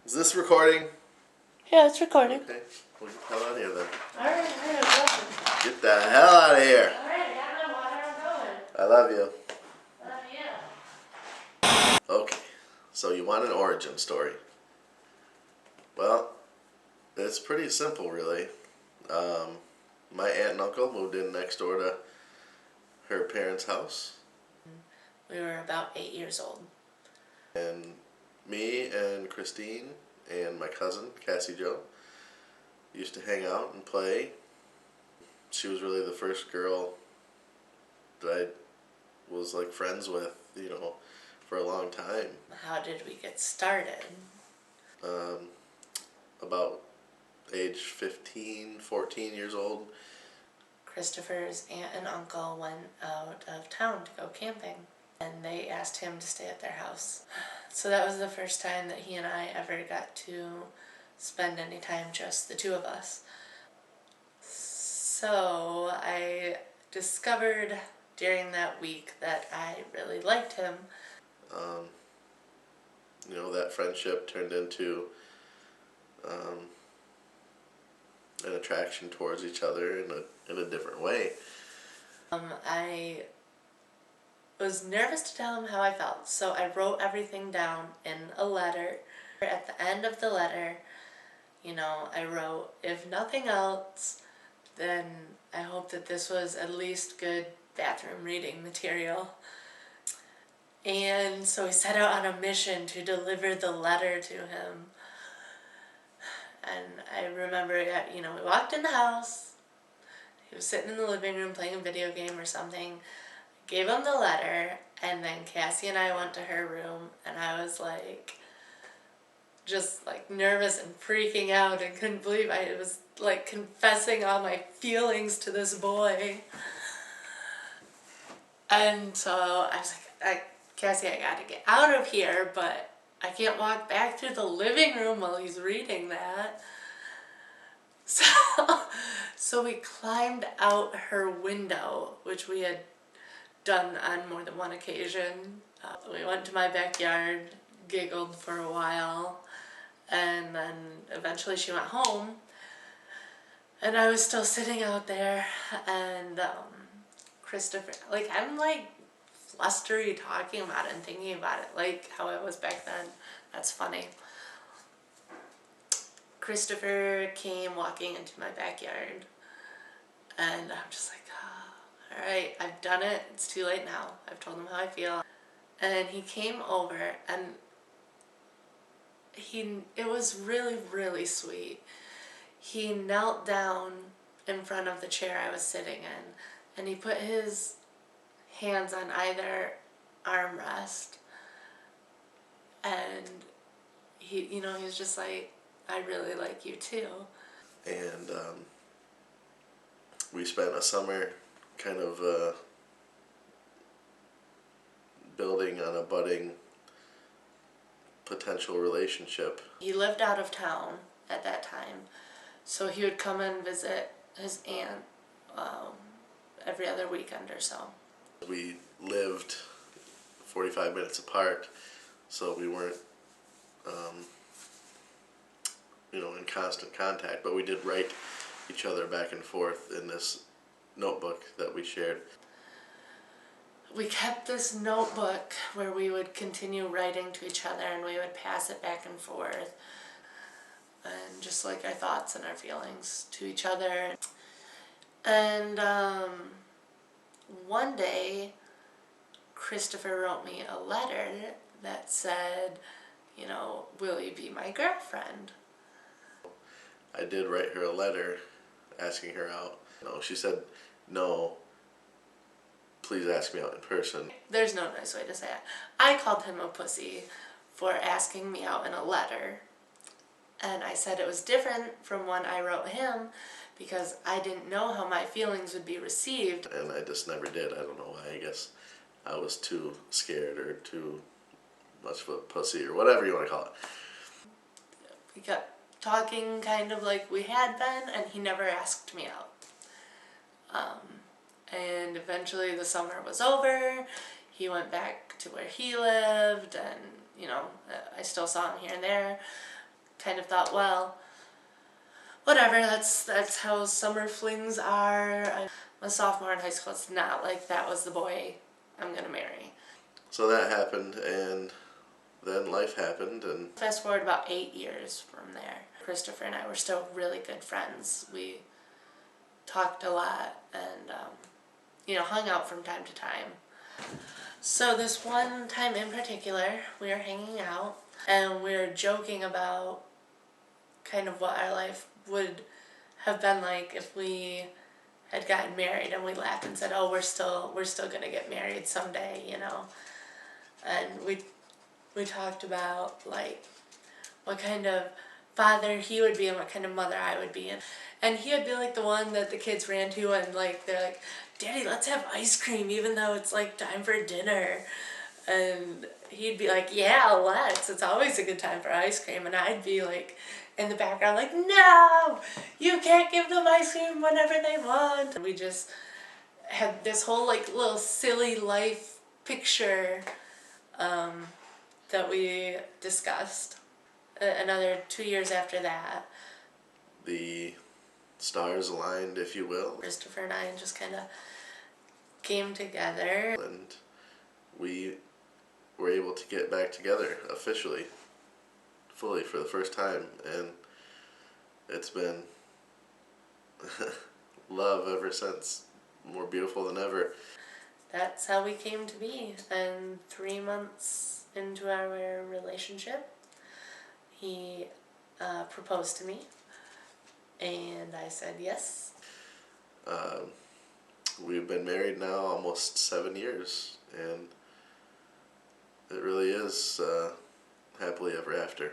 Is this recording? Yeah, it's recording. Okay. Well, get the hell out of here then. Alright, Get the hell out of here. Alright, I got my water, I'm going. I love you. Love you. Okay. So you want an origin story? Well, it's pretty simple, really. My aunt and uncle moved in next door to her parents' house. We were about 8 years old. And me and Christine and my cousin, Cassie Jo, used to hang out and play. She was really the first girl that I was like friends with, for a long time. How did we get started? About age 15, 14 years old. Christopher's aunt and uncle went out of town to go camping, and they asked him to stay at their house. So that was the first time that he and I ever got to spend any time, just the two of us. So I discovered during that week that I really liked him. That friendship turned into an attraction towards each other in a different way. I was nervous to tell him how I felt, so I wrote everything down in a letter. At the end of the letter, I wrote, if nothing else, then I hope that this was at least good bathroom reading material. And so we set out on a mission to deliver the letter to him. And I remember, we walked in the house. He was sitting in the living room playing a video game or something. Gave him the letter, and then Cassie and I went to her room, and I was just nervous and freaking out and couldn't believe I was confessing all my feelings to this boy. And so I was like, Cassie, I gotta get out of here, but I can't walk back through the living room while he's reading that. So we climbed out her window, which we had done on more than one occasion. We went to my backyard, giggled for a while, and then eventually she went home, and I was still sitting out there, and Christopher, I'm flustery talking about it and thinking about it, like how I was back then. That's funny. Christopher came walking into my backyard, and I'm just like, oh, alright, I've done it, it's too late now. I've told him how I feel. And he came over, and it was really, really sweet. He knelt down in front of the chair I was sitting in, and he put his hands on either armrest, and he was just like, I really like you too. And we spent a summer kind of building on a budding potential relationship. He lived out of town at that time, so he would come and visit his aunt every other weekend or so. We lived 45 minutes apart, so we weren't in constant contact, but we did write each other back and forth in this notebook that we shared. We kept this notebook where we would continue writing to each other, and we would pass it back and forth, and just our thoughts and our feelings to each other. And one day Christopher wrote me a letter that said, will you be my girlfriend? I did write her a letter asking her out. She said, no, please ask me out in person. There's no nice way to say it. I called him a pussy for asking me out in a letter. And I said it was different from one I wrote him because I didn't know how my feelings would be received. And I just never did. I don't know why. I guess I was too scared or too much of a pussy or whatever you want to call it. We kept talking kind of like we had been, and he never asked me out. And eventually the summer was over. He went back to where he lived, and I still saw him here and there. kind of thought, well, whatever, that's how summer flings are. I'm a sophomore in high school. It's not like that was the boy I'm gonna marry. So that happened, and then life happened, and Fast forward about 8 years from there. Christopher and I were still really good friends. We talked a lot and, hung out from time to time. So this one time in particular, we were hanging out and we were joking about kind of what our life would have been like if we had gotten married, and we laughed and said, "Oh, we're still gonna get married someday." And we talked about like what kind of father he would be and what kind of mother I would be, and he would be like the one that the kids ran to and like they're like, "Daddy, let's have ice cream even though it's like time for dinner." And he'd be like, "Yeah, let's. It's always a good time for ice cream." And I'd be like in the background like, "No, you can't give them ice cream whenever they want." And we just had this whole like little silly life picture that we discussed. Another 2 years after that, the stars aligned, if you will, Christopher and I just kind of came together. and we were able to get back together officially, fully, for the first time, and it's been love ever since, more beautiful than ever. That's how we came to be. And 3 months into our relationship, he proposed to me, and I said yes. We've been married now almost 7 years, and it really is happily ever after.